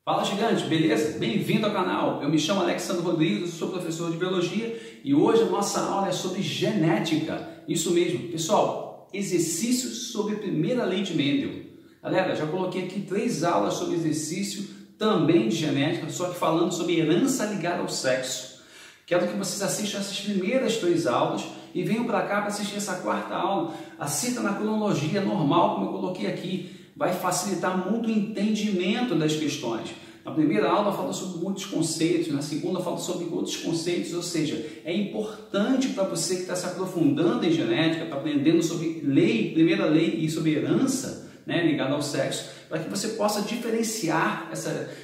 Fala, gigante, beleza? Bem-vindo ao canal. Eu me chamo Alexandre Rodrigues, sou professor de biologia e hoje a nossa aula é sobre genética. Isso mesmo, pessoal, exercícios sobre a primeira lei de Mendel. Galera, já coloquei aqui 3 aulas sobre exercício também de genética, só que falando sobre herança ligada ao sexo. Quero que vocês assistam essas primeiras 3 aulas e venham para cá para assistir essa 4ª aula. Assista na cronologia normal, como eu coloquei aqui. Vai facilitar muito o entendimento das questões. Na primeira aula fala sobre muitos conceitos, na segunda fala sobre outros conceitos, ou seja, é importante para você que está se aprofundando em genética, está aprendendo sobre lei, primeira lei e sobre herança, ligada ao sexo, para que você possa diferenciar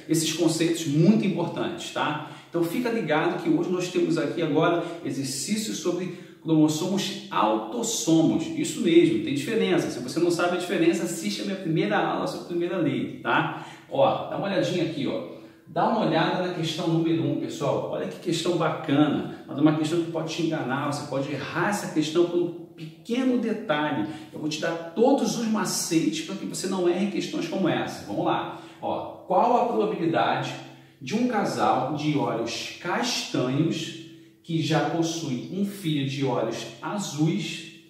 esses conceitos muito importantes, tá? Então fica ligado que hoje nós temos aqui agora exercícios sobre cromossomos autossomos. Isso mesmo, tem diferença. Se você não sabe a diferença, assiste a minha primeira aula sobre a primeira lei, tá? Ó, dá uma olhadinha aqui, ó. Dá uma olhada na questão número 1, pessoal. Olha que questão bacana, mas uma questão que pode te enganar, você pode errar essa questão por um pequeno detalhe. Eu vou te dar todos os macetes para que você não erre questões como essa. Vamos lá. Ó, qual a probabilidade de um casal de olhos castanhos que já possui um filho de olhos azuis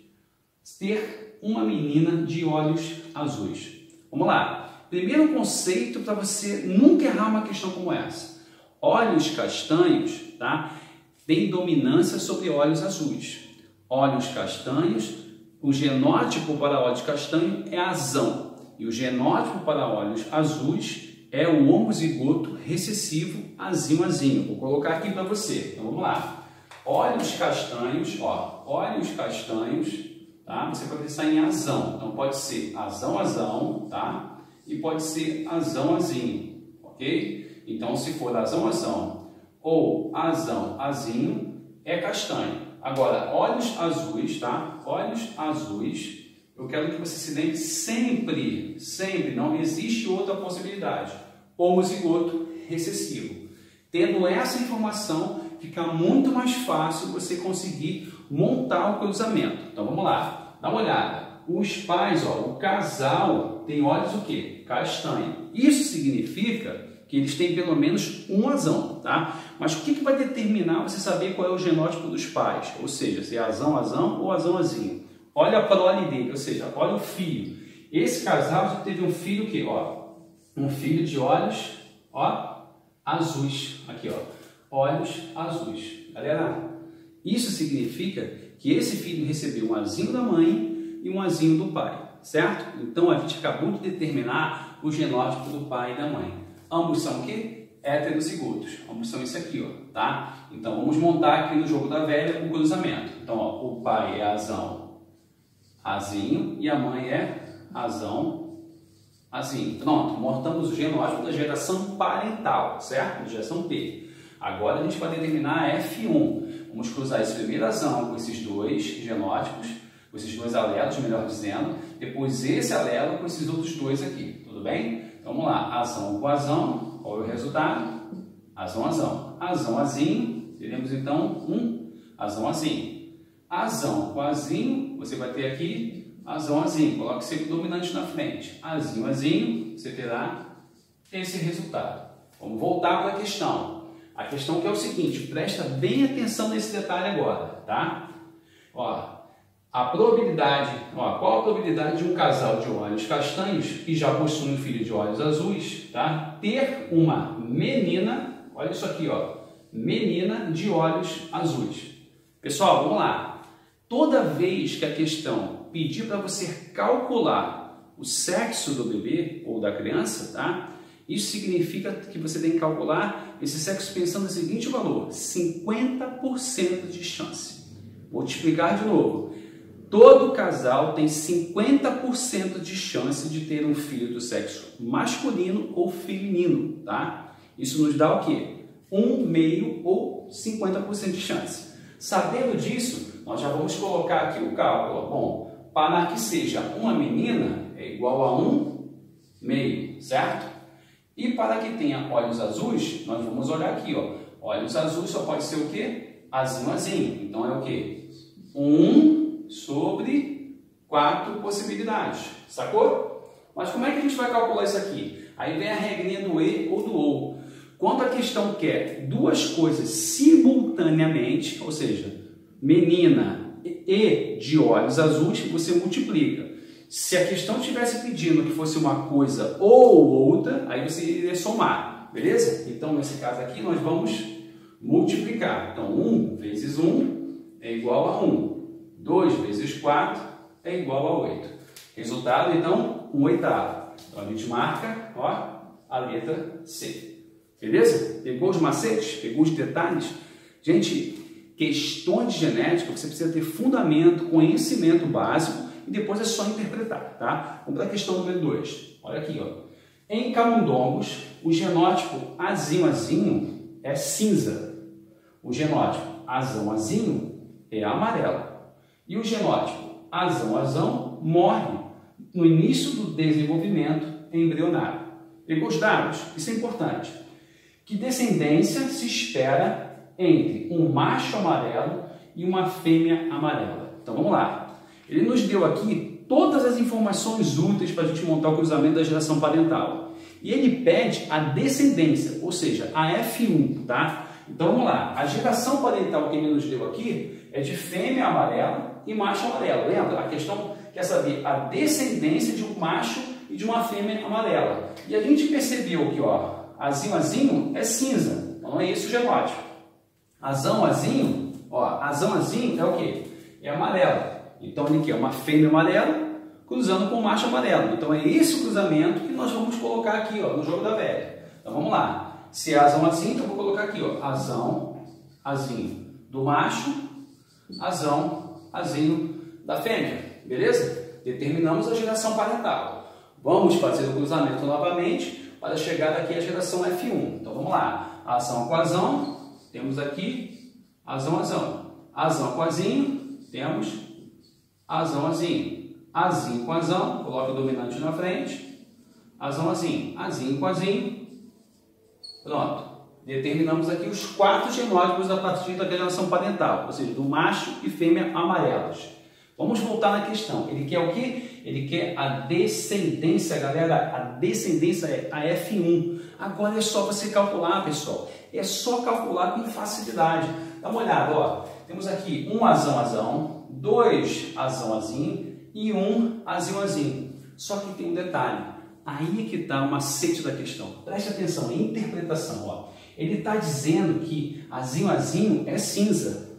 ter uma menina de olhos azuis? Vamos lá. Primeiro conceito para você nunca errar uma questão como essa. Olhos castanhos, tá? Tem dominância sobre olhos azuis. Olhos castanhos, o genótipo para olhos castanhos é azão. E o genótipo para olhos azuis é o homozigoto recessivo azinho. Vou colocar aqui para você. Então vamos lá. Olhos castanhos, ó, olhos castanhos, tá? Você pode pensar em azão. Então pode ser azão, tá? E pode ser azinho, ok? Então se for azão ou azinho, é castanho. Agora, olhos azuis, tá? Olhos azuis, eu quero que você se lembre sempre, não existe outra possibilidade. Homozigoto recessivo. Tendo essa informação, fica muito mais fácil você conseguir montar o cruzamento. Então vamos lá, dá uma olhada. Os pais, ó, o casal tem olhos o quê? Castanho. Isso significa que eles têm pelo menos um azão, tá? Mas o que vai determinar você saber qual é o genótipo dos pais? Ou seja, se é azão ou azinho. Olha a prole dele, ou seja, olha o filho. Esse casal já teve um filho que, ó, um filho de olhos, ó, azuis. Aqui, ó. Olhos azuis. Galera, isso significa que esse filho recebeu um azinho da mãe e um azinho do pai, certo? Então a gente acabou de determinar o genótipo do pai e da mãe. Ambos são o quê? Heterozigotos. Ambos são isso aqui, ó, tá? Então vamos montar aqui no jogo da velha o cruzamento. Então, ó, o pai é azinho e a mãe é azinho. Pronto, montamos o genótipo da geração parental, certo? Da geração P. Agora a gente vai determinar a F1. Vamos cruzar esse primeiro azão com esses 2 genótipos, com esses 2 alelos, melhor dizendo. Depois esse alelo com esses outros 2 aqui. Tudo bem? Então vamos lá. Azão com azão. Qual é o resultado? Azão. Azinho. Teremos então um azinho. Azão com azinho. Você vai ter aqui azinho. Coloque sempre o dominante na frente. Azinho. Você terá esse resultado. Vamos voltar para a questão. A questão que é o seguinte, presta bem atenção nesse detalhe agora, tá? Ó, qual a probabilidade de um casal de olhos castanhos que já possui um filho de olhos azuis, tá? Ter uma menina, olha isso aqui, ó, menina de olhos azuis. Pessoal, vamos lá. Toda vez que a questão pedir para você calcular o sexo do bebê ou da criança, tá? Isso significa que você tem que calcular esse sexo pensando no seguinte valor, 50% de chance. Vou te explicar de novo. Todo casal tem 50% de chance de ter um filho do sexo masculino ou feminino, tá? Isso nos dá o quê? 1/2 ou 50% de chance. Sabendo disso, nós já vamos colocar aqui o cálculo. Bom, para que seja uma menina é igual a 1/2, certo? E para que tenha olhos azuis, nós vamos olhar aqui, ó. Olhos azuis só pode ser o quê? Azinho. Então é o quê? 1/4 possibilidades. Sacou? Mas como é que a gente vai calcular isso aqui? Aí vem a regrinha do e ou do ou. Quando a questão quer duas coisas simultaneamente, ou seja, menina e de olhos azuis, você multiplica. Se a questão estivesse pedindo que fosse uma coisa ou outra, aí você iria somar, beleza? Então, nesse caso aqui, nós vamos multiplicar. Então, 1 vezes 1 é igual a 1. 2 vezes 4 é igual a 8. Resultado, então, 1/8. Então, a gente marca, ó, a letra C. Beleza? Pegou os macetes? Pegou os detalhes? Gente, questões de genética, você precisa ter fundamento, conhecimento básico e depois é só interpretar, tá? Vamos para a questão número 2. Olha aqui, ó. Em camundongos, o genótipo azinho é cinza. O genótipo azão é amarelo. E o genótipo azão morre no início do desenvolvimento embrionário. Pegou os dados? Isso é importante. Que descendência se espera entre um macho amarelo e uma fêmea amarela? Então vamos lá. Ele nos deu aqui todas as informações úteis para a gente montar o cruzamento da geração parental. E ele pede a descendência, ou seja, a F1, tá? Então vamos lá. A geração parental que ele nos deu aqui é de fêmea amarela e macho amarelo. Lembra? A questão quer saber a descendência de um macho e de uma fêmea amarela. E a gente percebeu que, ó, azinho é cinza, então não é esse o genótipo. Azão é o quê? É amarelo. Então ele quer uma fêmea amarela cruzando com um macho amarelo. Então é esse o cruzamento que nós vamos colocar aqui, ó, no jogo da velha. Então vamos lá. Se é azão, então eu vou colocar aqui, ó, azinho do macho, azinho da fêmea. Beleza? Determinamos a geração parental. Vamos fazer o cruzamento novamente para chegar daqui à geração F1. Então vamos lá. Azão com azão, temos aqui azão. Azão com azinho, temos azão. Azinho com azão, coloca o dominante na frente. Azão. Azinho com azinho. Pronto. Determinamos aqui os 4 genótipos a partir da geração parental, ou seja, do macho e fêmea amarelos. Vamos voltar na questão. Ele quer o quê? Ele quer a descendência, galera. A descendência é a F1. Agora é só você calcular, pessoal. É só calcular com facilidade. Dá uma olhada, ó. Temos aqui um azão, 2 azinho e um azinho. Só que tem um detalhe. Aí é que está o macete da questão. Preste atenção, a interpretação, ó. Ele está dizendo que azinho é cinza.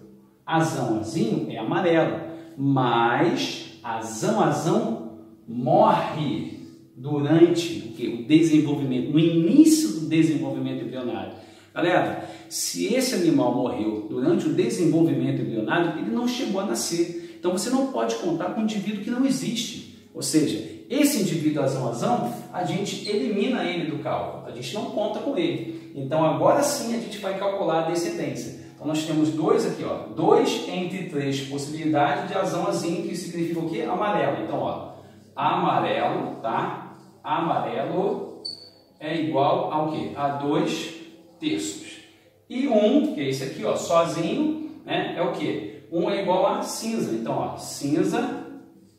Azão é amarelo. Mas azão morre durante o desenvolvimento, no início do desenvolvimento embrionário. Galera, se esse animal morreu durante o desenvolvimento embrionário, ele não chegou a nascer. Então você não pode contar com um indivíduo que não existe. Ou seja, esse indivíduo azão, a gente elimina ele do cálculo, a gente não conta com ele. Então agora sim a gente vai calcular a descendência. Então nós temos 2 aqui, ó, 2 entre 3 possibilidades de azão, que significa o quê? Amarelo. Então, ó, amarelo, tá? Amarelo é igual ao quê? A 2/3. E 1, que é esse aqui, ó, sozinho, né? É o quê? 1 é igual a cinza. Então, ó, cinza,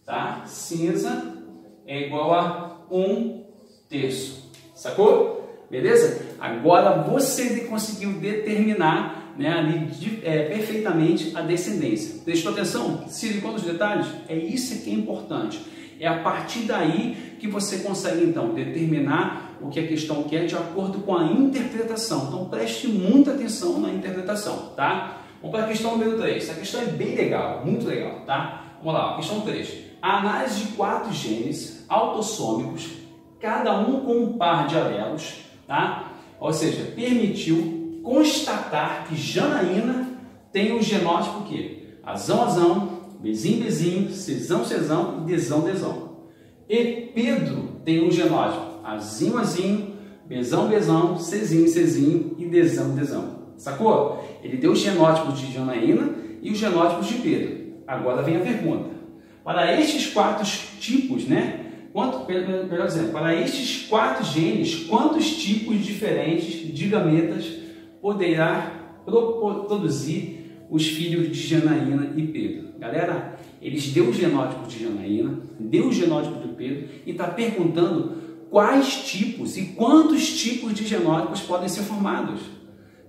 tá? Cinza é igual a 1/3. Sacou? Beleza? Agora você conseguiu determinar, né, ali perfeitamente a descendência. Prestou atenção? Se ligou nos detalhes? É isso que é importante. É a partir daí que você consegue, então, determinar o que a questão quer de acordo com a interpretação. Então, preste muita atenção na interpretação, tá? Vamos para a questão número 3. Essa questão é bem legal, muito legal, tá? Vamos lá, questão 3. A análise de 4 genes autossômicos, cada um com um par de alelos, tá? Ou seja, permitiu constatar que Janaína tem um genótipo que azão, bezinho, cezão e dezão. E Pedro tem um genótipo azinho, bezão, cezinho e dezão. Sacou? Ele deu os genótipos de Janaína e os genótipos de Pedro. Agora vem a pergunta. Para estes 4 tipos, né? Melhor dizendo, para estes 4 genes, quantos tipos diferentes de gametas poderá produzir os filhos de Janaína e Pedro? Galera, eles deu o genótipo de Janaína, deu o genótipo de Pedro e está perguntando quais tipos e quantos tipos de genótipos podem ser formados.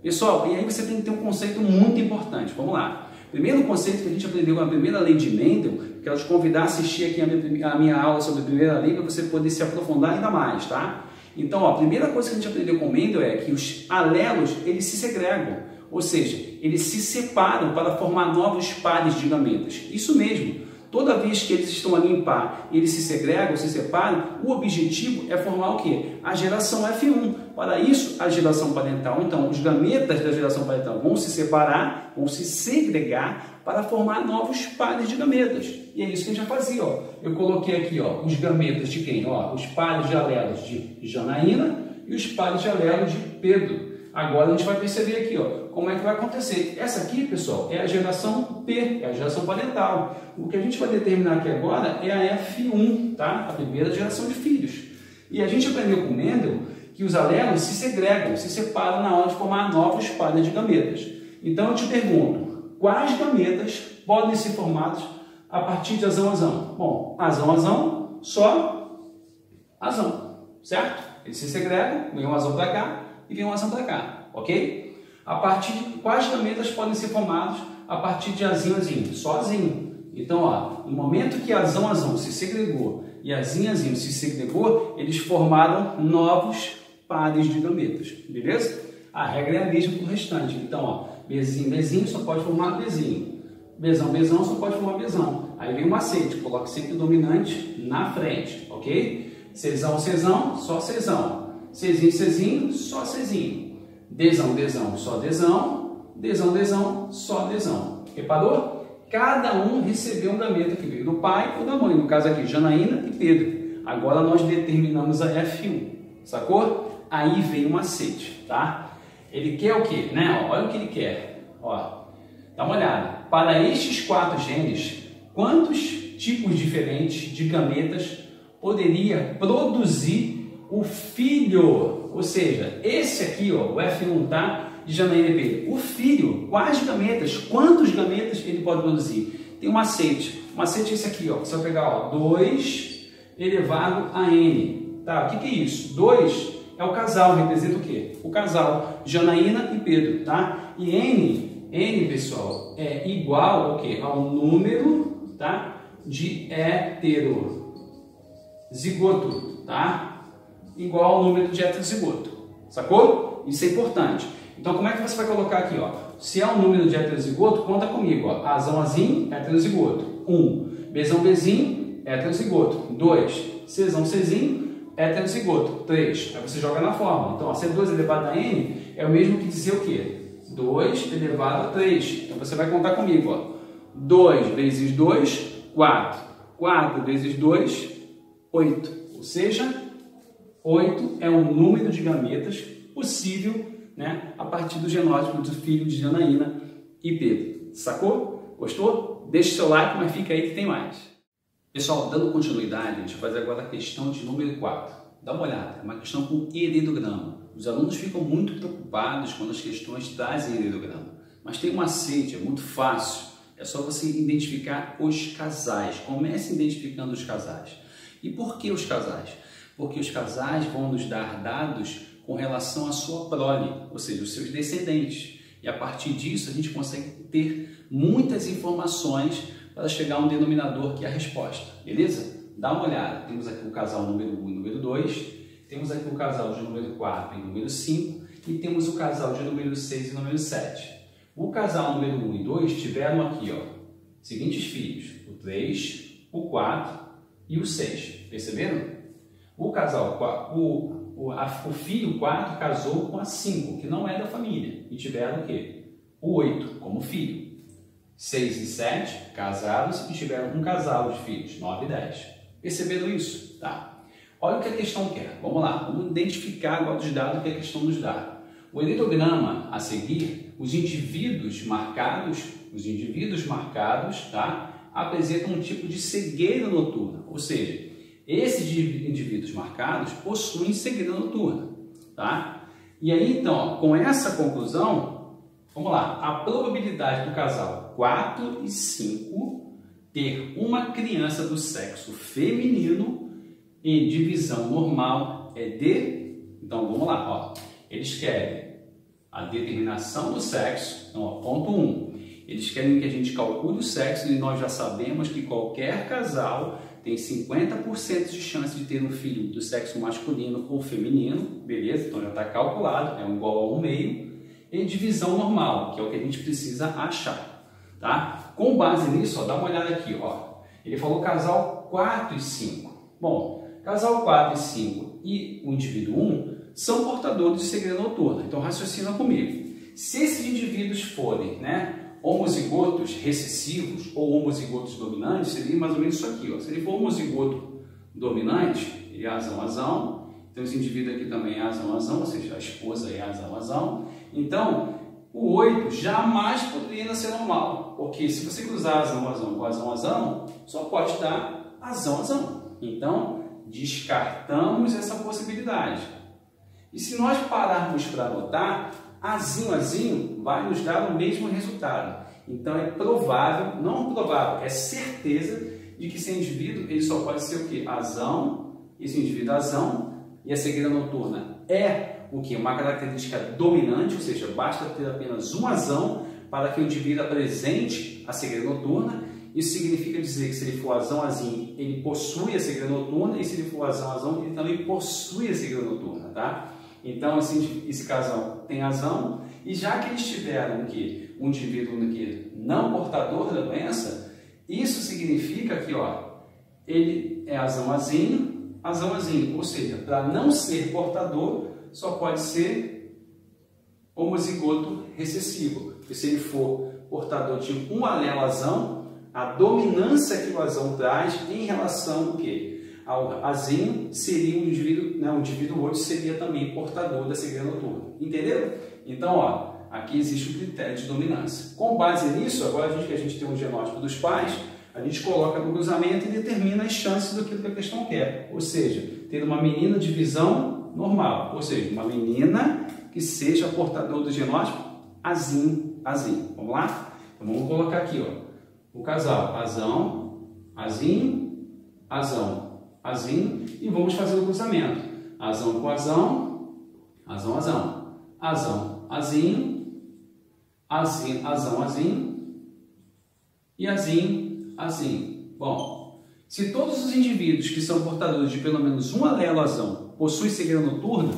Pessoal, e aí você tem que ter um conceito muito importante. Vamos lá. Primeiro conceito que a gente aprendeu com a primeira lei de Mendel, quero te convidar a assistir aqui a minha aula sobre a primeira lei para você poder se aprofundar ainda mais, tá? Então, a primeira coisa que a gente aprendeu com Mendel é que os alelos, eles se segregam, ou seja, eles se separam para formar novos pares de gametas. Isso mesmo. Toda vez que eles estão ali em par, eles se segregam, se separam, o objetivo é formar o quê? A geração F1. Para isso, a geração parental, então, os gametas da geração parental vão se separar, vão se segregar para formar novos pares de gametas. E é isso que a gente já fazia, ó. Eu coloquei aqui, ó, os gametas de quem? Ó, os pares de alelos de Janaína e os pares de alelos de Pedro. Agora a gente vai perceber aqui, ó, como é que vai acontecer. Essa aqui, pessoal, é a geração P, é a geração parental. O que a gente vai determinar aqui agora é a F1, tá? A primeira geração de filhos. E a gente aprendeu com Mendel que os alelos se segregam, se separam na hora de formar novos pares de gametas. Então eu te pergunto, quais gametas podem ser formados a partir de azão-azão? Bom, azão-azão, só azão, certo? Eles se segregam, vem um azão para cá e vem um azão para cá, ok? A partir de quais gametas podem ser formados a partir de azinho-azinho? Só azinho. Então, ó, no momento que azão-azão se segregou e azinho-azinho se segregou, eles formaram novos pares de gametas, beleza? A regra é a mesma para o restante. Então, ó, Bzinho, Bzinho só pode formar Bzinho. Bezão, Bezão só pode formar Bezão. Aí vem o macete, coloque sempre o dominante na frente, ok? Czão, Czão, só Czão. Czinho, Czinho, só Czinho. Dzão, Dzão, só Dzão. Dzão, Dzão, só Dzão. Reparou? Cada um recebeu um gameta que veio do pai ou da mãe. No caso aqui, Janaína e Pedro. Agora nós determinamos a F1. Sacou? Aí vem o macete, tá? Ele quer o quê? Né? Olha o que ele quer. Ó, dá uma olhada. Para estes 4 genes, quantos tipos diferentes de gametas poderia produzir o filho? Ou seja, esse aqui, ó, o F1, tá? De Janaína e Pedro. O filho, quais gametas? Quantos gametas ele pode produzir? Tem um macete. O macete é esse aqui, ó. Você vai pegar, ó, 2 elevado a N. Tá? O que é isso? 2 é o casal, representa o quê? O casal Janaína e Pedro, tá? E N, pessoal, é igual ao quê? Ao número, tá? De heterozigoto, tá? Igual ao número de heterozigoto, sacou? Isso é importante. Então, como é que você vai colocar aqui, ó? Se é um número de heterozigoto, conta comigo, ó. Azão, azinho, heterozigoto. 1. Bzão, Bzinho, heterozigoto. 2. Czão, Czinho, heterozigoto. 3. Aí você joga na fórmula. Então, ó, C2 elevado a N é o mesmo que dizer o quê? 2 elevado a 3. Então, você vai contar comigo, ó. 2 vezes 2, 4. 4 vezes 2, 8. Ou seja, 8 é o número de gametas possível, né, a partir do genótipo do filho de Janaína e Pedro. Sacou? Gostou? Deixa o seu like, mas fica aí que tem mais. Pessoal, dando continuidade, a gente vai fazer agora a questão de número 4. Dá uma olhada, é uma questão com heredograma. Os alunos ficam muito preocupados quando as questões trazem heredograma. Mas tem um macete, é muito fácil. É só você identificar os casais. Comece identificando os casais. E por que os casais? Porque os casais vão nos dar dados com relação à sua prole, ou seja, os seus descendentes. E a partir disso a gente consegue ter muitas informações para chegar a um denominador que é a resposta, beleza? Dá uma olhada, temos aqui o casal número 1 e número 2, temos aqui o casal de número 4 e número 5 e temos o casal de número 6 e número 7. O casal número 1 e 2 tiveram aqui, ó, seguintes filhos, o 3, o 4 e o 6, perceberam? O casal, o filho 4 casou com a 5, que não é da família, e tiveram o quê? O 8 como filho. 6 e 7 casaram-se e tiveram um casal de filhos, 9 e 10. Perceberam isso? Tá. Olha o que a questão quer. Vamos lá, vamos identificar agora os dados que a questão nos dá. O heredograma a seguir, os indivíduos marcados, tá, apresentam um tipo de cegueira noturna, ou seja, esses indivíduos marcados possuem cegueira noturna, tá? E aí, então, ó, com essa conclusão, vamos lá, a probabilidade do casal 4 e 5 ter uma criança do sexo feminino e divisão normal é D. Então vamos lá, ó. Eles querem a determinação do sexo. Então, ó, ponto 1. Eles querem que a gente calcule o sexo e nós já sabemos que qualquer casal tem 50% de chance de ter um filho do sexo masculino ou feminino, beleza? Então já está calculado, é igual a 1/2. E divisão normal, que é o que a gente precisa achar, tá? Com base nisso, ó, dá uma olhada aqui, ó. Ele falou casal 4 e 5. Bom, casal 4 e 5 e o indivíduo 1 são portadores de cegueira noturna. Então raciocina comigo. Se esses indivíduos forem, né, homozigotos recessivos ou homozigotos dominantes, seria mais ou menos isso aqui, ó. Se ele for homozigoto dominante, ele é azão. Então esse indivíduo aqui também é azão, ou seja, a esposa é azão. Então, o 8 jamais poderia nascer normal, porque se você cruzar azão com azão, só pode dar azão. Então, descartamos essa possibilidade. E se nós pararmos para anotar, azinho vai nos dar o mesmo resultado. Então é provável, não provável, é certeza de que esse indivíduo ele só pode ser o quê? Azão, esse indivíduo azão, e a cegueira noturna é o que? Uma característica dominante, ou seja, basta ter apenas um azão para que o indivíduo apresente a cegueira noturna. Isso significa dizer que se ele for azinho, ele possui a cegueira noturna, e se ele for azão, ele também possui a cegueira noturna, tá? Então, esse casal tem azão, e já que eles tiveram um indivíduo não portador da doença, isso significa que, ó, ele é azãozinho, ou seja, para não ser portador, só pode ser homozigoto recessivo. Porque se ele for portador de um alelo azão, a dominância que o azão traz em relação ao quê? Ao azinho seria um indivíduo, né, o indivíduo 8 seria também portador da cegueira noturna. Entendeu? Então, ó, aqui existe o critério de dominância. Com base nisso, agora que a gente tem um genótipo dos pais, a gente coloca no cruzamento e determina as chances do que a questão quer. Ou seja, ter uma menina de visão normal, ou seja, uma menina que seja portador do genótipo azinho. Vamos lá? Então vamos colocar aqui, ó, o casal azinho, e vamos fazer o cruzamento. Azão com azão, azinho, e azinho. Bom, se todos os indivíduos que são portadores de pelo menos um alelo azão possuem cegueira noturna,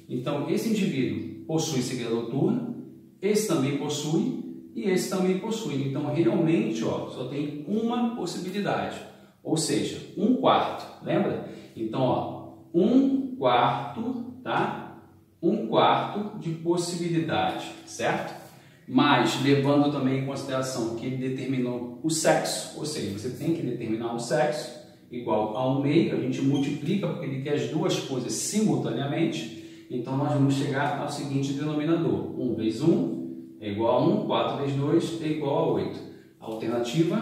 então esse indivíduo possui cegueira noturna, esse também possui e esse também possui. Então realmente, ó, só tem uma possibilidade, ou seja, 1/4, lembra? Então, ó, 1/4, tá? 1/4 de possibilidade, certo? Mas levando também em consideração que ele determinou o sexo, ou seja, você tem que determinar o sexo igual a 1/2, a gente multiplica porque ele quer as duas coisas simultaneamente, então nós vamos chegar ao seguinte denominador: 1 vezes 1 é igual a 1, 4 vezes 2 é igual a 8. Alternativa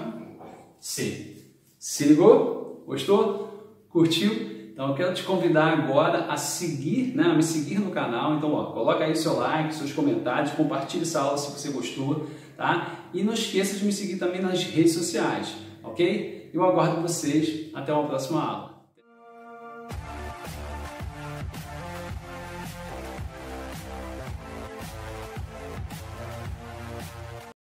C. Se ligou? Gostou? Curtiu? Então eu quero te convidar agora a seguir, né, a me seguir no canal. Então, ó, coloca aí seu like, seus comentários, compartilhe essa aula se você gostou, tá? E não esqueça de me seguir também nas redes sociais, ok? Eu aguardo vocês. Até uma próxima aula.